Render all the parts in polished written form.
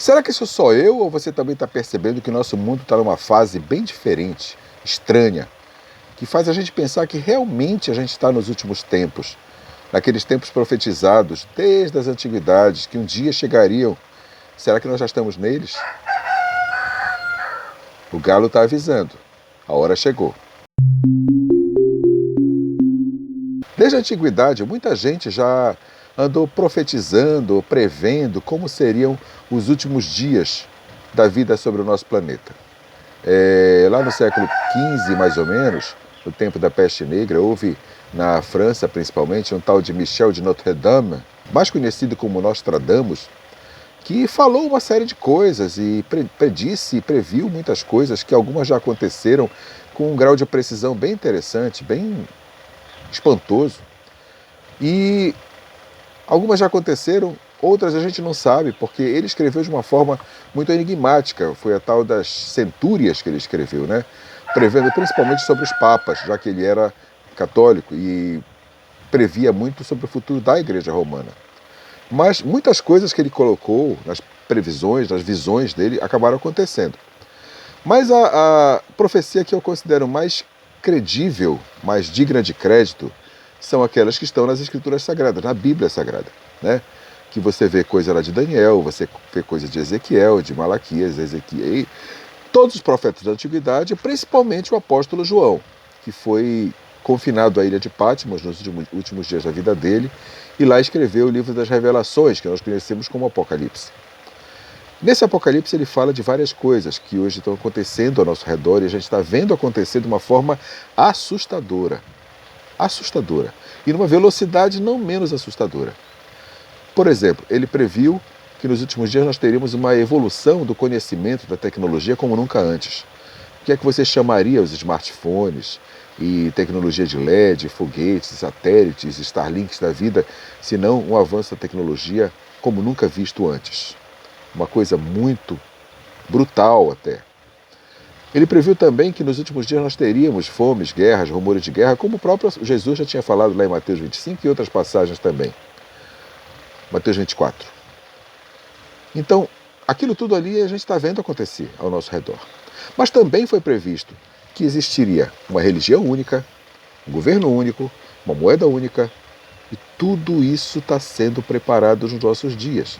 Será que isso sou eu ou você também está percebendo que nosso mundo está numa fase bem diferente, estranha, que faz a gente pensar que realmente a gente está nos últimos tempos, naqueles tempos profetizados desde as antiguidades, que um dia chegariam? Será que nós já estamos neles? O galo está avisando. A hora chegou. Desde a antiguidade, muita gente já andou profetizando, prevendo como seriam os últimos dias da vida sobre o nosso planeta. Lá no século XV, mais ou menos, no tempo da peste negra, houve na França, principalmente, um tal de Michel de Notre-Dame, mais conhecido como Nostradamus, que falou uma série de coisas e predisse e previu muitas coisas que algumas já aconteceram com um grau de precisão bem interessante, bem espantoso. E algumas já aconteceram, outras a gente não sabe, porque ele escreveu de uma forma muito enigmática. Foi a tal das centúrias que ele escreveu, né? Prevendo principalmente sobre os papas, já que ele era católico e previa muito sobre o futuro da Igreja Romana. Mas muitas coisas que ele colocou nas previsões, nas visões dele, acabaram acontecendo. Mas a profecia que eu considero mais credível, mais digna de crédito, são aquelas que estão nas Escrituras Sagradas, na Bíblia Sagrada, né? Que você vê coisa lá de Daniel, você vê coisa de Ezequiel, de Malaquias, Ezequiel, todos os profetas da Antiguidade, principalmente o apóstolo João, que foi confinado à ilha de Patmos nos últimos dias da vida dele, e lá escreveu o livro das Revelações, que nós conhecemos como Apocalipse. Nesse Apocalipse ele fala de várias coisas que hoje estão acontecendo ao nosso redor e a gente está vendo acontecer de uma forma assustadora. Assustadora. E numa velocidade não menos assustadora. Por exemplo, ele previu que nos últimos dias nós teríamos uma evolução do conhecimento da tecnologia como nunca antes. O que é que você chamaria os smartphones e tecnologia de LED, foguetes, satélites, Starlinks da vida, se não um avanço da tecnologia como nunca visto antes? Uma coisa muito brutal até. Ele previu também que nos últimos dias nós teríamos fomes, guerras, rumores de guerra, como o próprio Jesus já tinha falado lá em Mateus 25 e outras passagens também. Mateus 24. Então, aquilo tudo ali a gente está vendo acontecer ao nosso redor. Mas também foi previsto que existiria uma religião única, um governo único, uma moeda única, e tudo isso está sendo preparado nos nossos dias.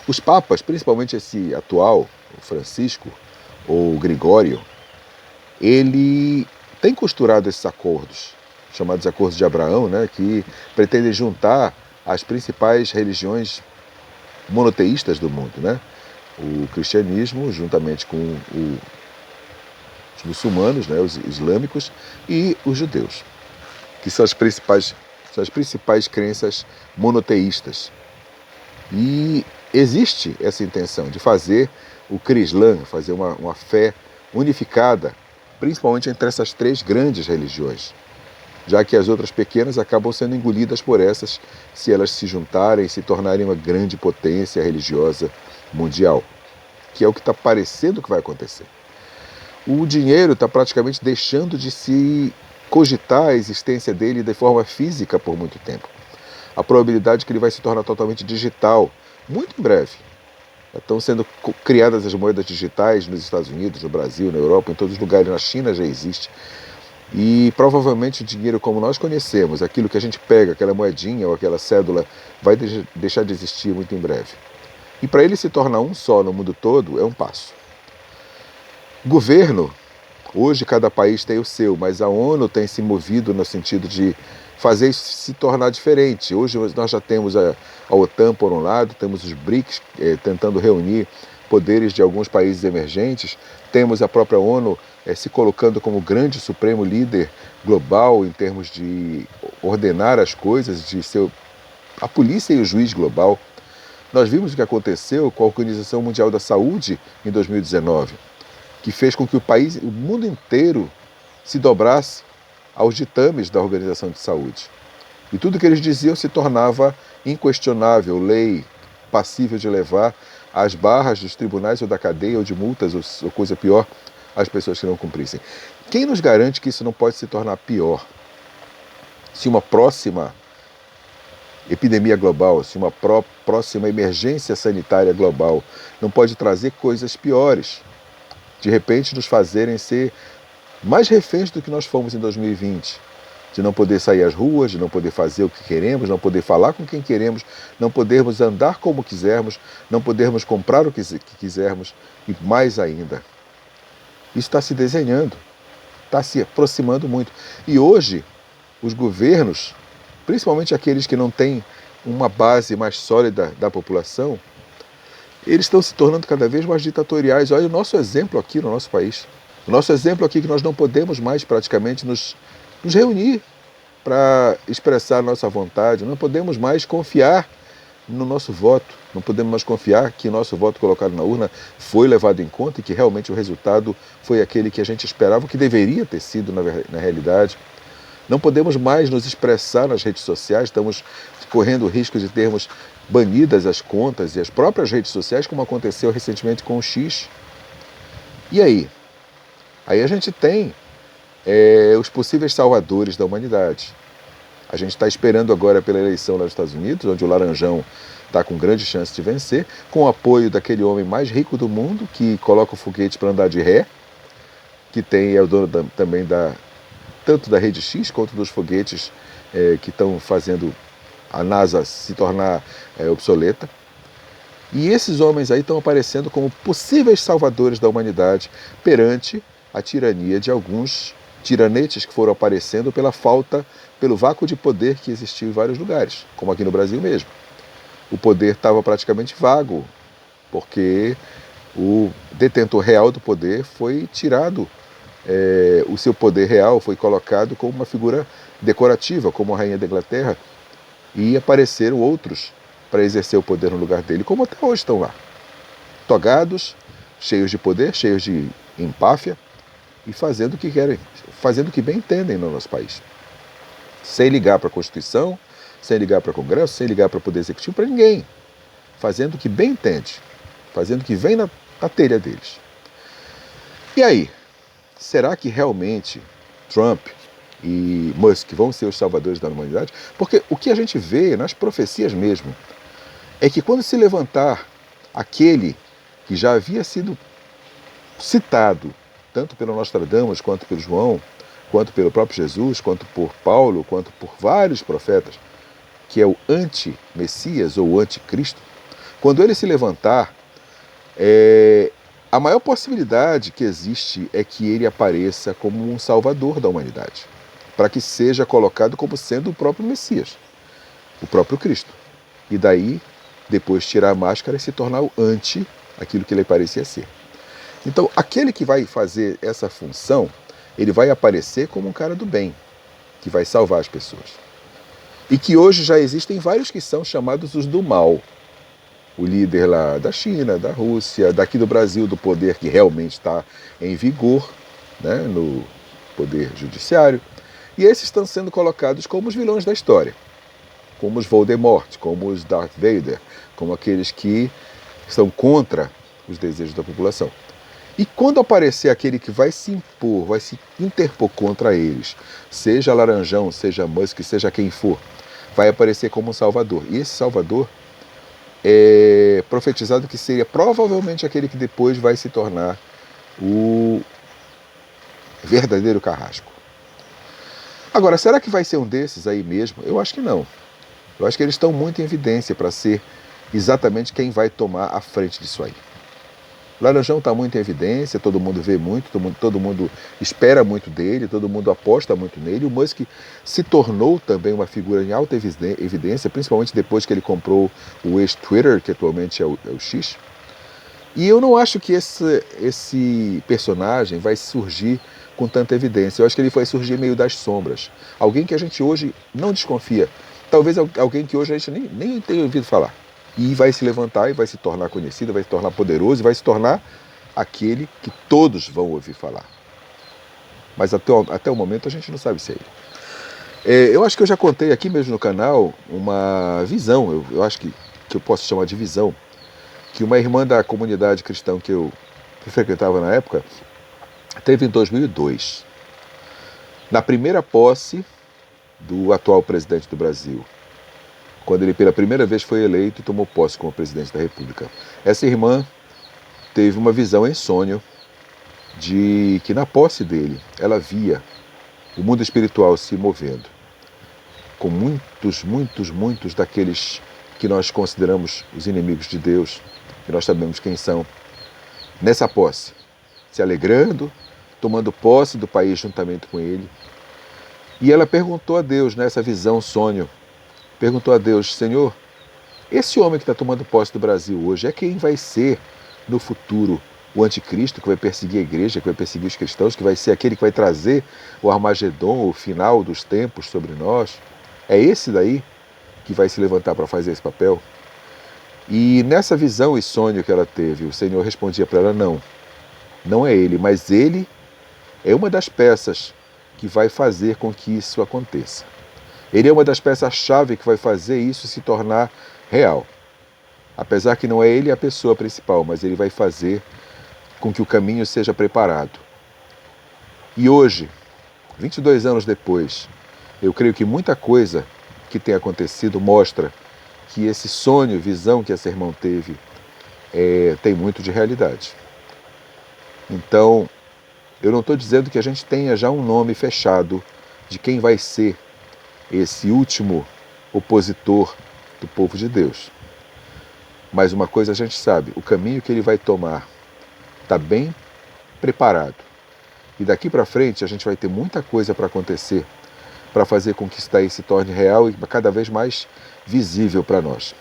Os papas, principalmente esse atual, o Francisco ou o Gregório, ele tem costurado esses acordos, chamados Acordos de Abraão, né, que pretendem juntar as principais religiões monoteístas do mundo, né? O cristianismo, juntamente com os muçulmanos, né, os islâmicos, e os judeus, que são as principais crenças monoteístas. E existe essa intenção de fazer o Crislã, fazer uma fé unificada, principalmente entre essas três grandes religiões, já que as outras pequenas acabam sendo engolidas por essas se elas se juntarem e se tornarem uma grande potência religiosa mundial, que é o que está parecendo que vai acontecer. O dinheiro está praticamente deixando de se cogitar a existência dele de forma física por muito tempo. A probabilidade é que ele vai se tornar totalmente digital, muito em breve. Estão sendo criadas as moedas digitais nos Estados Unidos, no Brasil, na Europa, em todos os lugares, na China já existe. E provavelmente o dinheiro como nós conhecemos, aquilo que a gente pega, aquela moedinha ou aquela cédula, vai deixar de existir muito em breve. E para ele se tornar um só no mundo todo, é um passo. Governo, hoje cada país tem o seu, mas a ONU tem se movido no sentido de fazer isso se tornar diferente. Hoje nós já temos a OTAN por um lado, temos os BRICS tentando reunir poderes de alguns países emergentes, temos a própria ONU se colocando como grande supremo líder global em termos de ordenar as coisas, de ser a polícia e o juiz global. Nós vimos o que aconteceu com a Organização Mundial da Saúde em 2019, que fez com que o mundo inteiro se dobrasse aos ditames da Organização de Saúde. E tudo que eles diziam se tornava inquestionável, lei, passível de levar às barras dos tribunais ou da cadeia ou de multas ou coisa pior às pessoas que não cumprissem. Quem nos garante que isso não pode se tornar pior? Se uma próxima epidemia global, se uma próxima emergência sanitária global não pode trazer coisas piores, de repente nos fazerem ser mais reféns do que nós fomos em 2020, de não poder sair às ruas, de não poder fazer o que queremos, não poder falar com quem queremos, não podermos andar como quisermos, não podermos comprar o que quisermos e mais ainda. Isso está se desenhando, está se aproximando muito. E hoje, os governos, principalmente aqueles que não têm uma base mais sólida da população, eles estão se tornando cada vez mais ditatoriais. Olha o nosso exemplo aqui no nosso país. O nosso exemplo aqui é que nós não podemos mais praticamente nos reunir para expressar a nossa vontade, não podemos mais confiar no nosso voto, não podemos mais confiar que o nosso voto colocado na urna foi levado em conta e que realmente o resultado foi aquele que a gente esperava, que deveria ter sido na realidade. Não podemos mais nos expressar nas redes sociais, estamos correndo o risco de termos banidas as contas e as próprias redes sociais, como aconteceu recentemente com o X. E aí? Aí a gente tem os possíveis salvadores da humanidade. A gente está esperando agora pela eleição lá nos Estados Unidos, onde o Laranjão está com grande chance de vencer, com o apoio daquele homem mais rico do mundo, que coloca o foguete para andar de ré, que é o dono também tanto da Rede X quanto dos foguetes que estão fazendo a NASA se tornar obsoleta. E esses homens aí estão aparecendo como possíveis salvadores da humanidade perante a tirania de alguns tiranetes que foram aparecendo pelo vácuo de poder que existiu em vários lugares, como aqui no Brasil mesmo. O poder estava praticamente vago, porque o detentor real do poder foi tirado, o seu poder real foi colocado como uma figura decorativa, como a rainha da Inglaterra, e apareceram outros para exercer o poder no lugar dele, como até hoje estão lá, togados, cheios de poder, cheios de empáfia, e fazendo o que querem, fazendo o que bem entendem no nosso país. Sem ligar para a Constituição, sem ligar para o Congresso, sem ligar para o Poder Executivo, para ninguém. Fazendo o que bem entende, fazendo o que vem na telha deles. E aí, será que realmente Trump e Musk vão ser os salvadores da humanidade? Porque o que a gente vê nas profecias mesmo é que quando se levantar aquele que já havia sido citado tanto pelo Nostradamus, quanto pelo João, quanto pelo próprio Jesus, quanto por Paulo, quanto por vários profetas, que é o anti-Messias ou o anticristo, quando ele se levantar, a maior possibilidade que existe é que ele apareça como um salvador da humanidade, para que seja colocado como sendo o próprio Messias, o próprio Cristo. E daí, depois tirar a máscara e se tornar o anti aquilo que ele parecia ser. Então, aquele que vai fazer essa função, ele vai aparecer como um cara do bem, que vai salvar as pessoas. E que hoje já existem vários que são chamados os do mal. O líder lá da China, da Rússia, daqui do Brasil, do poder que realmente está em vigor, né, no poder judiciário. E esses estão sendo colocados como os vilões da história, como os Voldemort, como os Darth Vader, como aqueles que estão contra os desejos da população. E quando aparecer aquele que vai se impor, vai se interpor contra eles, seja Laranjão, seja Musk, seja quem for, vai aparecer como um salvador. E esse salvador é profetizado que seria provavelmente aquele que depois vai se tornar o verdadeiro carrasco. Agora, será que vai ser um desses aí mesmo? Eu acho que não. Eu acho que eles estão muito em evidência para ser exatamente quem vai tomar a frente disso aí. O Laranjão está muito em evidência, todo mundo vê muito, todo mundo espera muito dele, todo mundo aposta muito nele. O Musk se tornou também uma figura em alta evidência, principalmente depois que ele comprou o ex-Twitter, que atualmente é o X. E eu não acho que esse personagem vai surgir com tanta evidência. Eu acho que ele vai surgir meio das sombras. Alguém que a gente hoje não desconfia. Talvez alguém que hoje a gente nem tenha ouvido falar. E vai se levantar e vai se tornar conhecido, vai se tornar poderoso e vai se tornar aquele que todos vão ouvir falar. Mas até o momento a gente não sabe se é ele. Eu acho que eu já contei aqui mesmo no canal uma visão, eu acho que eu posso chamar de visão, que uma irmã da comunidade cristã que eu frequentava na época teve em 2002. Na primeira posse do atual presidente do Brasil, quando ele pela primeira vez foi eleito e tomou posse como presidente da República. Essa irmã teve uma visão em sonho de que na posse dele ela via o mundo espiritual se movendo, com muitos daqueles que nós consideramos os inimigos de Deus, que nós sabemos quem são, nessa posse, se alegrando, tomando posse do país juntamente com ele. E ela perguntou a Deus, nessa visão, sonho, perguntou a Deus: Senhor, esse homem que está tomando posse do Brasil hoje é quem vai ser no futuro o anticristo, que vai perseguir a igreja, que vai perseguir os cristãos, que vai ser aquele que vai trazer o Armagedon, o final dos tempos sobre nós? É esse daí que vai se levantar para fazer esse papel? E nessa visão e sonho que ela teve, o Senhor respondia para ela: não é ele, mas ele é uma das peças que vai fazer com que isso aconteça. Ele é uma das peças-chave que vai fazer isso se tornar real. Apesar que não é ele a pessoa principal, mas ele vai fazer com que o caminho seja preparado. E hoje, 22 anos depois, eu creio que muita coisa que tem acontecido mostra que esse sonho, visão que essa irmã teve, tem muito de realidade. Então, eu não estou dizendo que a gente tenha já um nome fechado de quem vai ser esse último opositor do povo de Deus. Mas uma coisa a gente sabe: o caminho que ele vai tomar está bem preparado. E daqui para frente a gente vai ter muita coisa para acontecer, para fazer com que isso daí se torne real e cada vez mais visível para nós.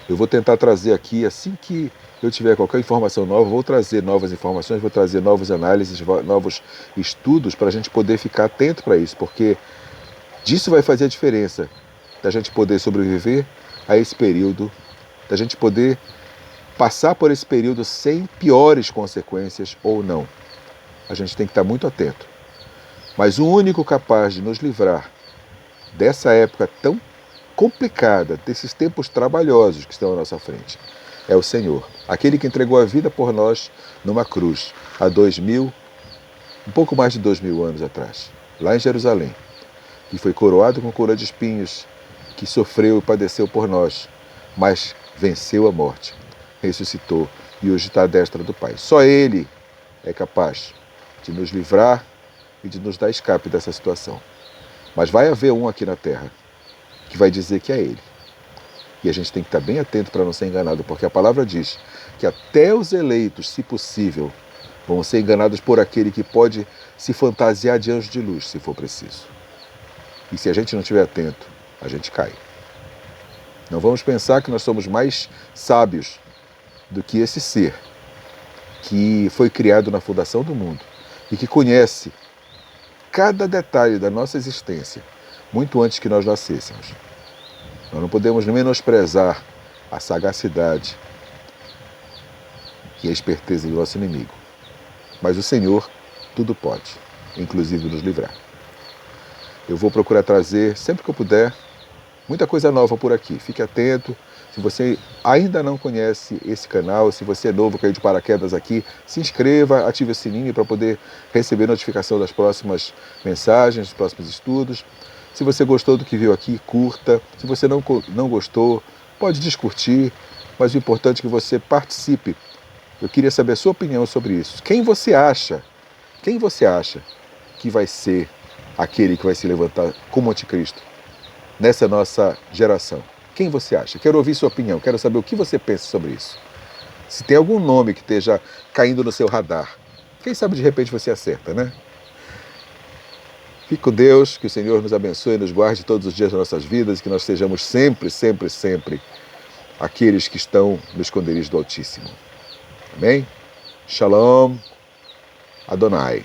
Eu vou tentar trazer aqui, assim que eu tiver qualquer informação nova, vou trazer novas informações, vou trazer novas análises, novos estudos para a gente poder ficar atento para isso, porque disso vai fazer a diferença, da gente poder sobreviver a esse período, da gente poder passar por esse período sem piores consequências ou não. A gente tem que estar muito atento. Mas o único capaz de nos livrar dessa época tão complicada, desses tempos trabalhosos que estão à nossa frente, é o Senhor. Aquele que entregou a vida por nós numa cruz, há um pouco mais de 2000 anos atrás, lá em Jerusalém, que foi coroado com coroa de espinhos, que sofreu e padeceu por nós, mas venceu a morte, ressuscitou e hoje está à destra do Pai. Só Ele é capaz de nos livrar e de nos dar escape dessa situação. Mas vai haver um aqui na Terra que vai dizer que é Ele. E a gente tem que estar bem atento para não ser enganado, porque a palavra diz que até os eleitos, se possível, vão ser enganados por aquele que pode se fantasiar de anjo de luz, se for preciso. E se a gente não estiver atento, a gente cai. Não vamos pensar que nós somos mais sábios do que esse ser que foi criado na fundação do mundo e que conhece cada detalhe da nossa existência muito antes que nós nascêssemos. Nós não podemos menosprezar a sagacidade e a esperteza do nosso inimigo. Mas o Senhor tudo pode, inclusive nos livrar. Eu vou procurar trazer, sempre que eu puder, muita coisa nova por aqui. Fique atento. Se você ainda não conhece esse canal, se você é novo, caiu de paraquedas aqui, se inscreva, ative o sininho para poder receber notificação das próximas mensagens, dos próximos estudos. Se você gostou do que viu aqui, curta. Se você não gostou, pode descurtir, mas o importante é que você participe. Eu queria saber a sua opinião sobre isso. Quem você acha que vai ser aquele que vai se levantar como anticristo nessa nossa geração? Quem você acha? Quero ouvir sua opinião, quero saber o que você pensa sobre isso. Se tem algum nome que esteja caindo no seu radar, quem sabe de repente você acerta, né? Fique com Deus, que o Senhor nos abençoe e nos guarde todos os dias das nossas vidas, e que nós sejamos sempre aqueles que estão no esconderijo do Altíssimo. Amém? Shalom Adonai.